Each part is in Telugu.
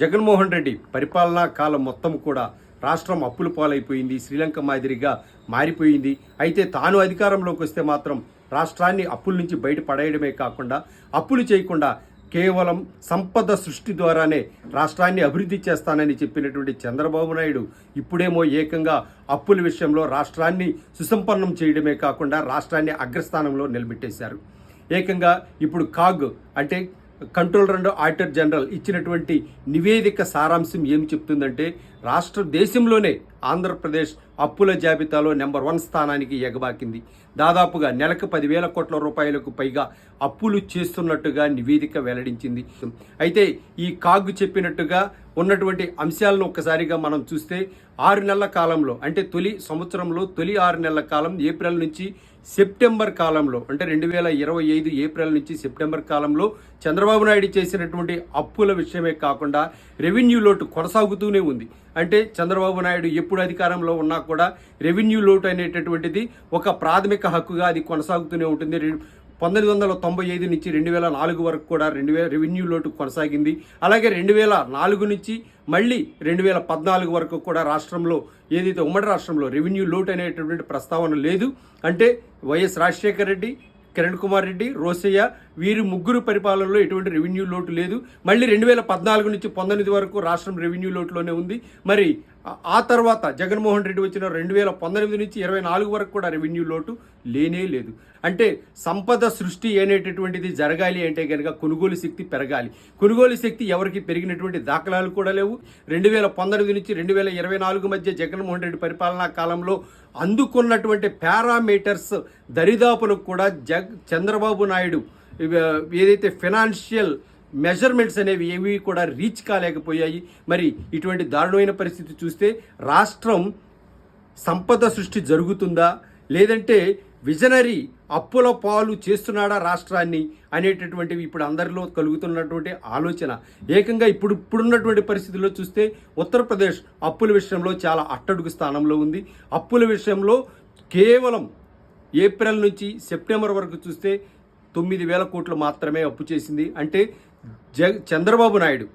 జగన్మోహన్ రెడ్డి పరిపాలనా కాలం మొత్తం కూడా రాష్ట్రం అప్పుల పాలైపోయింది, శ్రీలంక మాదిరిగా మారిపోయింది. అయితే తాను అధికారంలోకి వస్తే మాత్రం రాష్ట్రాన్ని అప్పుల నుంచి బయటపడేయడమే కాకుండా అప్పులు చేయకుండా కేవలం సంపద సృష్టి ద్వారానే రాష్ట్రాన్ని అభివృద్ధి చేస్తానని చెప్పినటువంటి చంద్రబాబు నాయుడు ఇప్పుడేమో ఏకంగా అప్పుల విషయంలో రాష్ట్రాన్ని సుసంపన్నం చేయడమే కాకుండా రాష్ట్రాన్ని అగ్రస్థానంలో నిలబెట్టేశారు. ఏకంగా ఇప్పుడు కాగ్ అంటే కంట్రోలర్ అండ్ ఆడిటర్ జనరల్ ఇచ్చినటువంటి నివేదిక సారాంశం ఏమి చెప్తుందంటే దేశంలోనే ఆంధ్రప్రదేశ్ అప్పుల జాబితాలో నెంబర్ 1 స్థానానికి ఎగబాకింది. దాదాపుగా నెలకు 10,000 కోట్ల రూపాయలకు పైగా అప్పులు చేస్తున్నట్టుగా నివేదిక వెల్లడించింది. అయితే ఈ కాగ్ చెప్పినట్టుగా ఉన్నటువంటి అంశాలను ఒక్కసారిగా మనం చూస్తే 6 నెలల కాలంలో అంటే తొలి 6 నెలల కాలం ఏప్రిల్ నుంచి సెప్టెంబర్ కాలంలో అంటే 2025 ఏప్రిల్ నుంచి సెప్టెంబర్ కాలంలో చంద్రబాబు నాయుడు చేసినటువంటి అప్పుల విషయమే కాకుండా రెవెన్యూ లోటు కొనసాగుతూనే ఉంది. అంటే చంద్రబాబు నాయుడు ఎప్పుడు అధికారంలో ఉన్నా కూడా రెవెన్యూ లోటు అనేటటువంటిది ఒక ప్రాథమిక హక్కుగా అది కొనసాగుతూనే ఉంటుంది. 1995 నుంచి 2004 వరకు కూడా రెవెన్యూ లోటు కొనసాగింది. అలాగే 2004 నుంచి మళ్ళీ 2014 వరకు కూడా రాష్ట్రంలో ఏదైతే ఉమ్మడి రాష్ట్రంలో రెవెన్యూ లోటు అనేటటువంటి ప్రస్తావన లేదు. అంటే వైఎస్ రాజశేఖర రెడ్డి, కిరణ్ కుమార్ రెడ్డి, రోసయ్య వీరు ముగ్గురు పరిపాలనలో ఎటువంటి రెవెన్యూ లోటు లేదు. మళ్ళీ 2014 నుంచి 19 వరకు రాష్ట్రం రెవెన్యూ లోటులోనే ఉంది. మరి ఆ తర్వాత జగన్మోహన్ రెడ్డి వచ్చిన 2019 నుంచి 24 వరకు కూడా రెవెన్యూ లోటు లేనే లేదు. అంటే సంపద సృష్టి అనేటటువంటిది జరగాలి అంటే కనుక కొనుగోలు శక్తి పెరగాలి. కొనుగోలు శక్తి ఎవరికి పెరిగినటువంటి దాఖలాలు కూడా లేవు. 2019 నుంచి 2024 మధ్య జగన్మోహన్ రెడ్డి పరిపాలనా కాలంలో అందుకున్నటువంటి పారామీటర్స్ దరిదాపులకు కూడా చంద్రబాబు నాయుడు ఏదైతే ఫైనాన్షియల్ మెజర్మెంట్స్ అనేవి ఏవి కూడా రీచ్ కాలేకపోయాయి. మరి ఇటువంటి దారుణమైన పరిస్థితి చూస్తే రాష్ట్రం సంపద సృష్టి జరుగుతుందా లేదంటే విజనరీ అప్పుల పాలు చేస్తున్నాడా రాష్ట్రాన్ని అనేటటువంటివి ఇప్పుడు అందరిలో కలుగుతున్నటువంటి ఆలోచన. ఏకంగా ఇప్పుడున్నటువంటి పరిస్థితుల్లో చూస్తే ఉత్తరప్రదేశ్ అప్పుల విషయంలో చాలా అట్టడుగు స్థానంలో ఉంది. అప్పుల విషయంలో కేవలం ఏప్రిల్ నుంచి సెప్టెంబర్ వరకు చూస్తే 9,000 కోట్లు మాత్రమే అప్పు చేసింది. అంటే చంద్రబాబు నాయుడు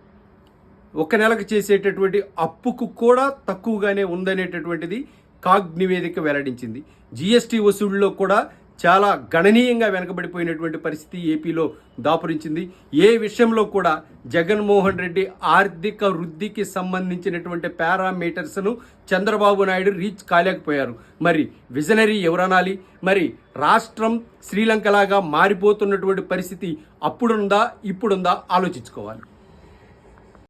ఒక నెలకు చేసేటటువంటి అప్పుకు కూడా తక్కువగానే ఉందనేటటువంటిది కాగ్ నివేదిక వెల్లడించింది. జిఎస్టీ వసూళ్లలో కూడా చాలా గణనీయంగా వెనకబడిపోయినటువంటి పరిస్థితి ఏపీలో దాపురించింది. ఏ విషయంలో కూడా జగన్మోహన్ రెడ్డి ఆర్థిక వృద్ధికి సంబంధించినటువంటి పారామీటర్స్ను చంద్రబాబు నాయుడు రీచ్ కాలేకపోయారు. మరి విజనరీ ఎవరనాలి? మరి రాష్ట్రం శ్రీలంకలాగా మారిపోతున్నటువంటి పరిస్థితి అప్పుడుందా ఇప్పుడుందా ఆలోచించుకోవాలి.